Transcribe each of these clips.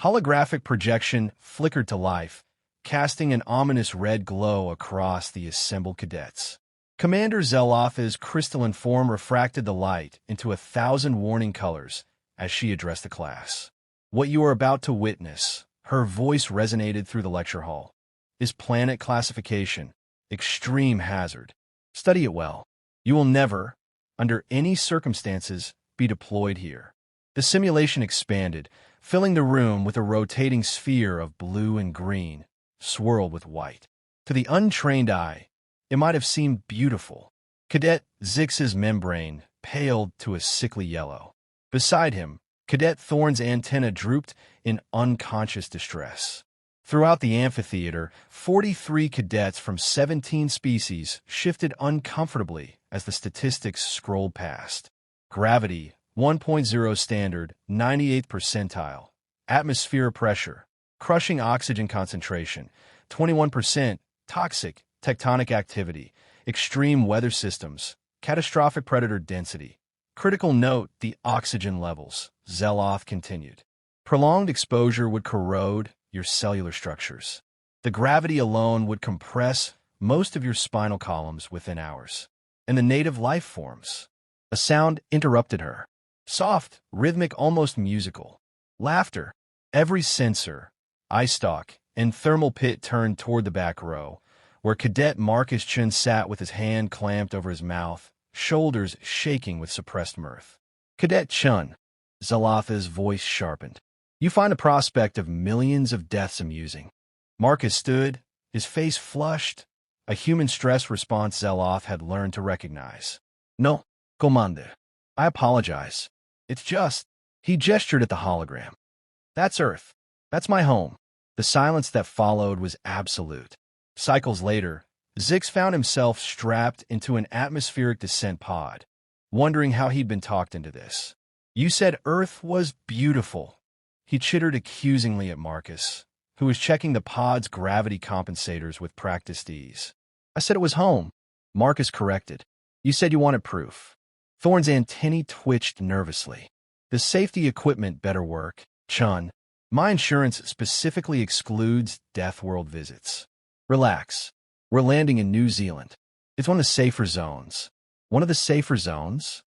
Holographic projection flickered to life, casting an ominous red glow across the assembled cadets. Commander Zelof's crystalline form refracted the light into 1,000 warning colors as she addressed the class. What you are about to witness, her voice resonated through the lecture hall, is planet classification, extreme hazard. Study it well. You will never, under any circumstances, be deployed here. The simulation expanded, filling the room with a rotating sphere of blue and green, swirled with white. To the untrained eye, it might have seemed beautiful. Cadet Zix's membrane paled to a sickly yellow. Beside him, Cadet Thorne's antenna drooped in unconscious distress. Throughout the amphitheater, 43 cadets from 17 species shifted uncomfortably as the statistics scrolled past. Gravity, 1.0 standard, 98th percentile. Atmosphere pressure, crushing oxygen concentration, 21%, toxic, tectonic activity, extreme weather systems, catastrophic predator density. Critical note the oxygen levels, Zeloth continued. Prolonged exposure would corrode your cellular structures. The gravity alone would compress most of your spinal columns within hours. And the native life forms. A sound interrupted her. Soft, rhythmic, almost musical. Laughter. Every sensor, eye stalk, and thermal pit turned toward the back row, where Cadet Marcus Chen sat with his hand clamped over his mouth, shoulders shaking with suppressed mirth. Cadet Chen, Zelotha's voice sharpened. You find the prospect of millions of deaths amusing. Marcus stood, his face flushed, a human stress response Zeloth had learned to recognize. No, Commander. I apologize. It's just, he gestured at the hologram. That's Earth. That's my home. The silence that followed was absolute. Cycles later, Zix found himself strapped into an atmospheric descent pod, wondering how he'd been talked into this. You said Earth was beautiful. He chittered accusingly at Marcus, who was checking the pod's gravity compensators with practiced ease. I said it was home. Marcus corrected. You said you wanted proof. Thorne's antennae twitched nervously. The safety equipment better work, Chun. My insurance specifically excludes Deathworld visits. Relax. We're landing in New Zealand. It's one of the safer zones. One of the safer zones?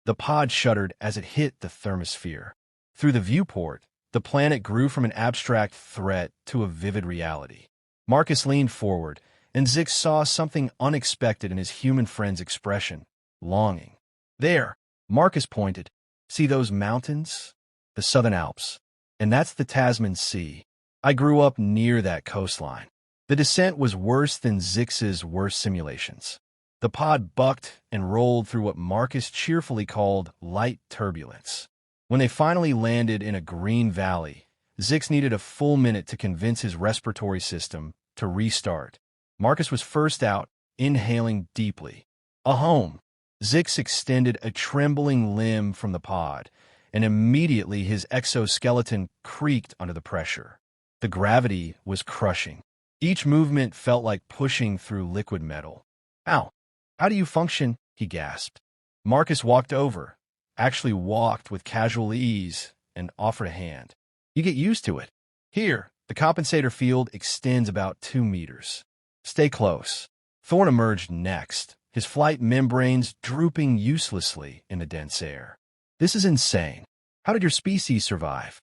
The pod shuddered as it hit the thermosphere. Through the viewport, the planet grew from an abstract threat to a vivid reality. Marcus leaned forward, and Zix saw something unexpected in his human friend's expression. Longing. There, Marcus pointed. See those mountains? The Southern Alps. And that's the Tasman Sea. I grew up near that coastline. The descent was worse than Zix's worst simulations. The pod bucked and rolled through what Marcus cheerfully called light turbulence. When they finally landed in a green valley, Zix needed a full minute to convince his respiratory system to restart. Marcus was first out, inhaling deeply. A home. Zix extended a trembling limb from the pod, and immediately his exoskeleton creaked under the pressure. The gravity was crushing. Each movement felt like pushing through liquid metal. Ow! How do you function? He gasped. Marcus walked over, actually walked with casual ease, and offered a hand. You get used to it. Here, the compensator field extends about 2 meters. Stay close. Thorne emerged next, his flight membranes drooping uselessly in the dense air. This is insane. How did your species survive?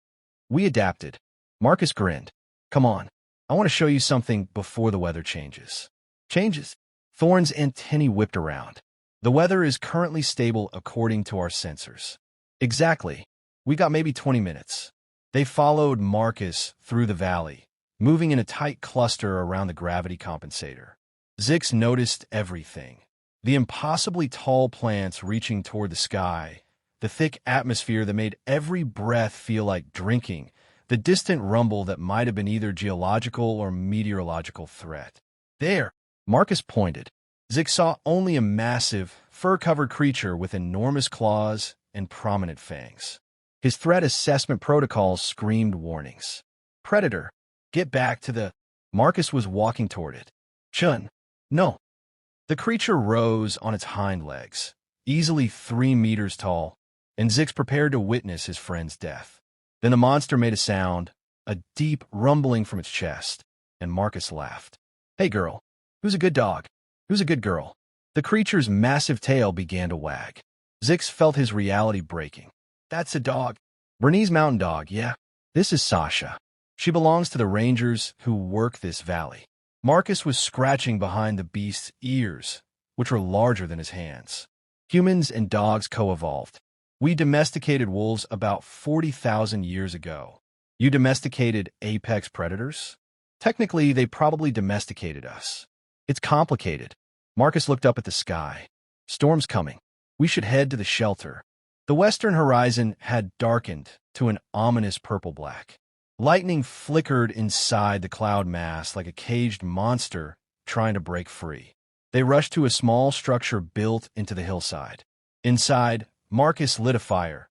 We adapted. Marcus grinned. Come on. I want to show you something before the weather changes. Changes? Thorne's antennae whipped around. The weather is currently stable according to our sensors. Exactly. We got maybe 20 minutes. They followed Marcus through the valley, moving in a tight cluster around the gravity compensator. Zix noticed everything. The impossibly tall plants reaching toward the sky, the thick atmosphere that made every breath feel like drinking, the distant rumble that might have been either geological or meteorological threat. There, Marcus pointed. Zix saw only a massive, fur-covered creature with enormous claws and prominent fangs. His threat assessment protocols screamed warnings. Predator, get back to the... Marcus was walking toward it. Chun, no. The creature rose on its hind legs, easily 3 meters tall, and Zix prepared to witness his friend's death. Then the monster made a sound, a deep rumbling from its chest, and Marcus laughed. "Hey girl, who's a good dog? Who's a good girl?" The creature's massive tail began to wag. Zix felt his reality breaking. "That's a dog. Bernese mountain dog, yeah. This is Sasha. She belongs to the rangers who work this valley." Marcus was scratching behind the beast's ears, which were larger than his hands. "Humans and dogs co-evolved. We domesticated wolves about 40,000 years ago. You domesticated apex predators? Technically, they probably domesticated us. It's complicated." Marcus looked up at the sky. "Storm's coming. We should head to the shelter." The western horizon had darkened to an ominous purple-black. Lightning flickered inside the cloud mass like a caged monster trying to break free. They rushed to a small structure built into the hillside. Inside, Marcus lit a fire,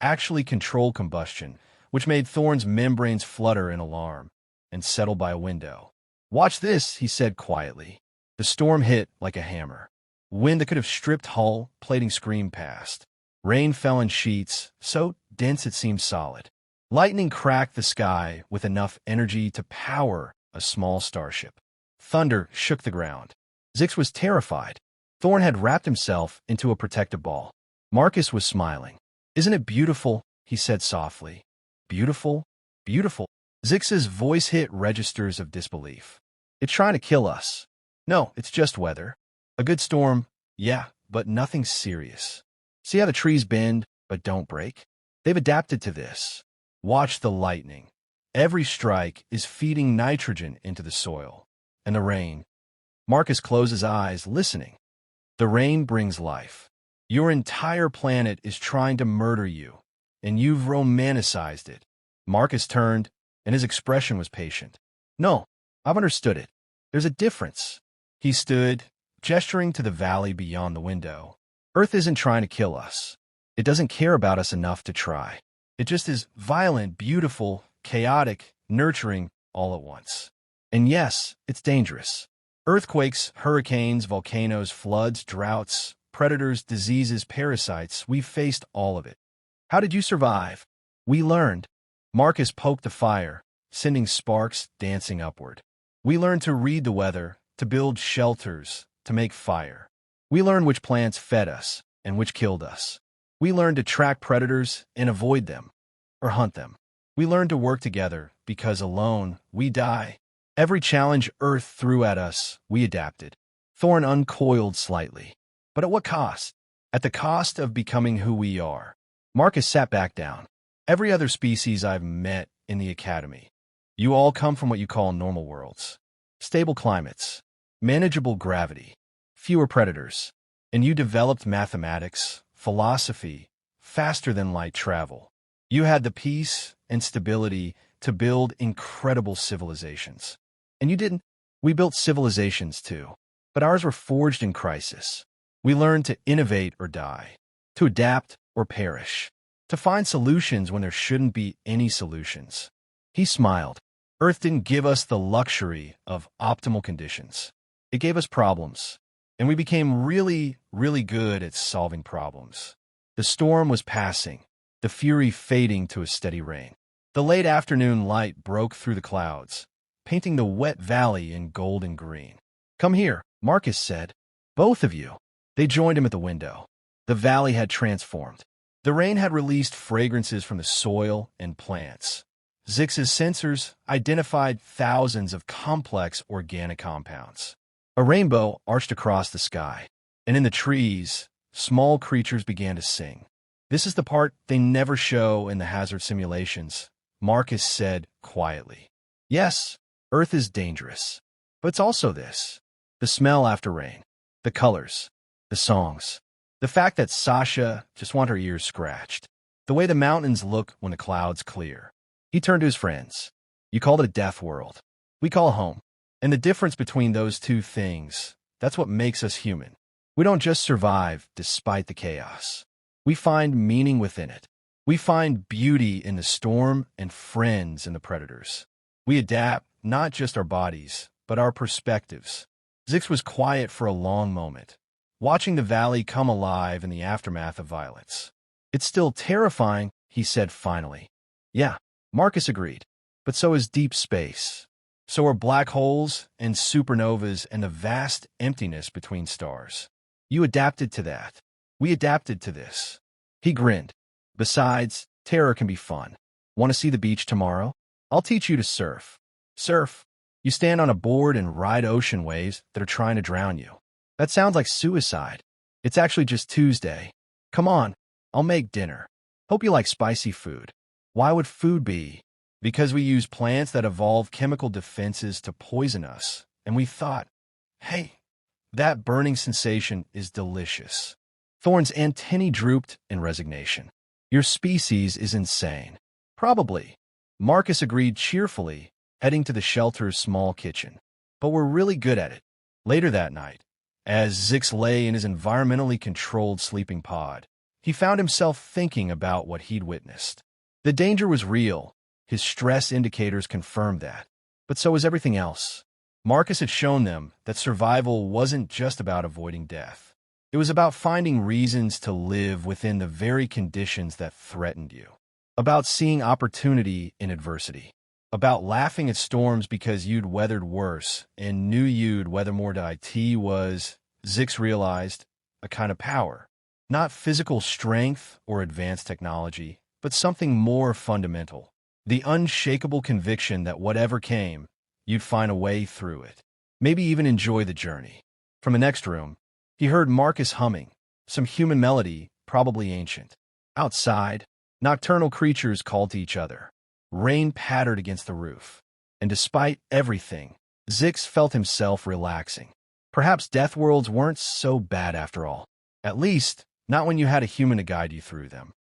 actually controlled combustion, which made Thorn's membranes flutter in alarm, and settled by a window. "Watch this," he said quietly. The storm hit like a hammer. Wind that could have stripped hull plating screamed past. Rain fell in sheets, so dense it seemed solid. Lightning cracked the sky with enough energy to power a small starship. Thunder shook the ground. Zix was terrified. Thorn had wrapped himself into a protective ball. Marcus was smiling. "Isn't it beautiful?" he said softly. "Beautiful? Beautiful." Zix's voice hit registers of disbelief. "It's trying to kill us." "No, it's just weather. A good storm, yeah, but nothing serious. See how the trees bend, but don't break? They've adapted to this. Watch the lightning. Every strike is feeding nitrogen into the soil. And the rain." Marcus closed his eyes, listening. "The rain brings life. Your entire planet is trying to murder you, and you've romanticized it." Marcus turned, and his expression was patient. "No, I've understood it. There's a difference." He stood, gesturing to the valley beyond the window. "Earth isn't trying to kill us. It doesn't care about us enough to try. It just is violent, beautiful, chaotic, nurturing, all at once. And yes, it's dangerous. Earthquakes, hurricanes, volcanoes, floods, droughts, predators, diseases, parasites, we've faced all of it. How did you survive?" "We learned." Marcus poked the fire, sending sparks dancing upward. "We learned to read the weather, to build shelters, to make fire. We learned which plants fed us and which killed us. We learned to track predators and avoid them, or hunt them. We learned to work together because alone we die. Every challenge Earth threw at us, we adapted." Thorn uncoiled slightly. "But at what cost?" "At the cost of becoming who we are." Marcus sat back down. "Every other species I've met in the academy, you all come from what you call normal worlds. Stable climates, manageable gravity, fewer predators. And you developed mathematics, philosophy, faster than light travel. You had the peace and stability to build incredible civilizations. And you didn't. We built civilizations too, but ours were forged in crisis. We learned to innovate or die, to adapt or perish, to find solutions when there shouldn't be any solutions." He smiled. "Earth didn't give us the luxury of optimal conditions. It gave us problems, and we became really, really good at solving problems." The storm was passing, the fury fading to a steady rain. The late afternoon light broke through the clouds, painting the wet valley in golden green. "Come here," Marcus said. "Both of you." They joined him at the window. The valley had transformed. The rain had released fragrances from the soil and plants. Zix's sensors identified thousands of complex organic compounds. A rainbow arched across the sky, and in the trees, small creatures began to sing. "This is the part they never show in the hazard simulations," Marcus said quietly. "Yes, Earth is dangerous, but it's also this. The smell after rain, the colors, the songs, the fact that Sasha just wants her ears scratched, the way the mountains look when the clouds clear." He turned to his friends. "You called it a Deathworld. We call it home. And the difference between those two things, that's what makes us human. We don't just survive despite the chaos. We find meaning within it. We find beauty in the storm and friends in the predators. We adapt not just our bodies, but our perspectives." Zix was quiet for a long moment, watching the valley come alive in the aftermath of violence. "It's still terrifying," he said finally. "Yeah," Marcus agreed. but so is deep space. So are black holes and supernovas and the vast emptiness between stars. You adapted to that. We adapted to this. He grinned. Besides, terror can be fun. Want to see the beach tomorrow? I'll teach you to surf. Surf? You stand on a board and ride ocean waves that are trying to drown you. That sounds like suicide. It's actually just Tuesday. Come on, I'll make dinner. Hope you like spicy food. Why would food be? Because we use plants that evolve chemical defenses to poison us, and we thought, hey, that burning sensation is delicious. Thorne's antennae drooped in resignation. Your species is insane. Probably. Marcus agreed cheerfully, heading to the shelter's small kitchen. But we're really good at it. Later that night, as Zix lay in his environmentally controlled sleeping pod, he found himself thinking about what he'd witnessed. The danger was real. His stress indicators confirmed that. But so was everything else. Marcus had shown them that survival wasn't just about avoiding death. It was about finding reasons to live within the very conditions that threatened you. About seeing opportunity in adversity. About laughing at storms because you'd weathered worse and knew you'd weather more. It was, Zix realized, a kind of power. Not physical strength or advanced technology, but something more fundamental. The unshakable conviction that whatever came, you'd find a way through it. Maybe even enjoy the journey. From the next room, he heard Marcus humming, some human melody, probably ancient. Outside, nocturnal creatures called to each other. Rain pattered against the roof. And despite everything, Zix felt himself relaxing. Perhaps Deathworlds weren't so bad after all. At least, not when you had a human to guide you through them.